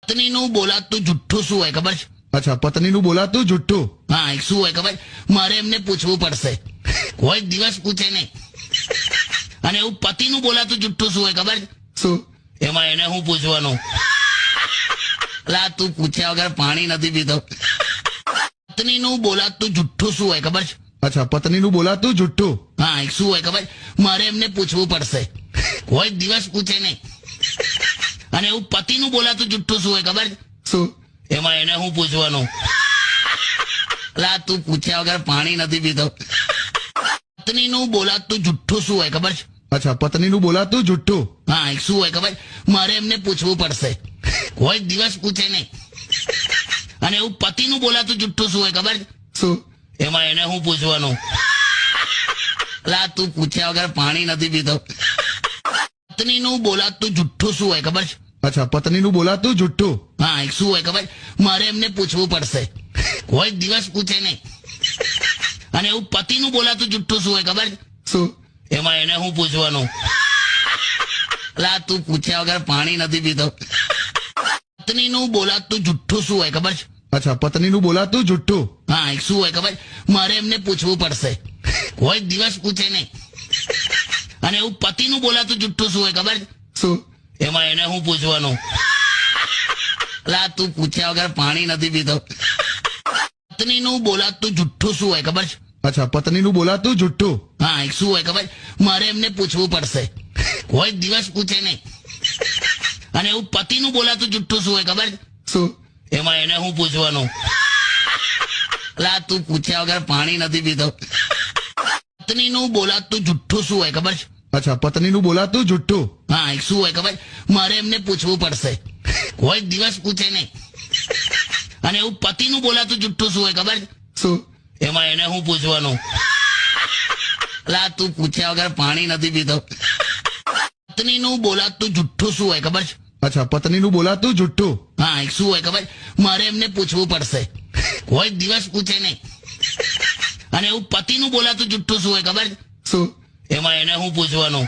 પત્નીનું બોલાતું જુઠ્ઠું શું હોય ખબર છે? અચ્છા, પત્નીનું બોલાતું જુઠ્ઠું. હા, એક શું હોય ખબર? મારે એમને પૂછવું પડશે, કોઈ દિવસ પૂછે નહીં. અને એવું પતિનું બોલાતું જુઠ્ઠું શું હોય ખબર છે? શું? એમાં એને હું પૂછવાનું? લા, તું પૂછ્યા વગર પાણી નથી પીતો. પત્નીનું બોલાતું જુઠ્ઠું શું હોય ખબર છે? અચ્છા, પત્નીનું બોલાતું જુઠ્ઠું. હા, એક શું હોય ખબર? મારે એમને પૂછવું પડશે, કોઈ દિવસ પૂછે નહીં. અને એવું પતિનું બોલાતું જુઠ્ઠું શું હોય ખબર? શું? એમાં એને હું પૂછવાનું? લા, તું પૂછ્યા વગર પાણી નથી પીતો. પત્નીનું બોલાતું જુઠ્ઠું શું હોય ખબર? અચ્છા, પત્નીનું બોલાતું જુઠ્ઠું. હા, એક શું હોય ખબર? મારે એમને પૂછવું પડશે, કોઈ દિવસ પૂછે નહીં. અને એવું પતિનું બોલાતું જુઠ્ઠું શું હોય ખબર? શું? એમાં એને હું પૂછવાનું? લા, તું પૂછ્યા વગર પાણી નથી પીતો. પત્નીનું બોલાતું જુઠ્ઠું શું હોય ખબર? અચ્છા, પત્નીનું બોલાતું જુઠ્ઠું. હા, એક શું હોય ખબર? મારે એમને પૂછવું પડશે, કોઈ દિવસ પૂછે નહીં. અને એવું પતિનું બોલાતું જુઠ્ઠું શું હોય ખબર? શું? એમાં એને હું પૂછવાનું? લા, તું પૂછ્યા વગર પાણી નથી પીતો. પત્નીનું બોલાતું જુઠ્ઠું શું હોય ખબર? અચ્છા, પત્નીનું બોલાતું જુઠ્ઠું. હા, એક શું હોય ખબર? મારે એમને પૂછવું પડશે, કોઈ દિવસ પૂછે નહીં. અને એવું પતિનું બોલાતું જુઠ્ઠું શું હોય ખબર? શું? એમાં એને હું પૂછવાનું? લા, તું પૂછ્યા વગર પાણી નથી પીતો. પત્નીનું બોલાતું જુઠ્ઠું શું હોય ખબર? અચ્છા, પત્નીનું બોલાતું જુઠ્ઠું. હા, એક શું હોય ખબર? મારે એમને પૂછવું પડશે, કોઈ દિવસ પૂછે નહીં. અને એવું પતિનું બોલાતું જુઠ્ઠું શું હોય ખબર? શું? એમાં એને હું પૂછવાનું? લા, તું પૂછ્યા વગર પાણી નથી પીતો. પત્નીનું બોલાતું જુઠ્ઠું શું હોય ખબર? અચ્છા, પત્નીનું બોલાતું જુઠ્ઠું. હા, એક શું હોય ખબર? મારે એમને પૂછવું પડશે, કોઈ દિવસ પૂછે નહીં. અને એવું પતિનું બોલાતું જુઠ્ઠું શું હોય ખબર? શું? એમાં એને હું પૂછવાનું? લા, તું પૂછ્યા વગર પાણી નથી પીતો. પત્નીનું બોલાતું જુઠ્ઠું શું હોય ખબર? અચ્છા, પત્નીનું બોલાતું જુઠ્ઠું. હા, એક શું હોય ખબર? મારે એમને પૂછવું પડશે, કોઈ દિવસ પૂછે નહીં. અને એવું પતિનું બોલાતું જુઠ્ઠું શું હોય ખબર? શું? એમાં એને હું પૂછવાનું?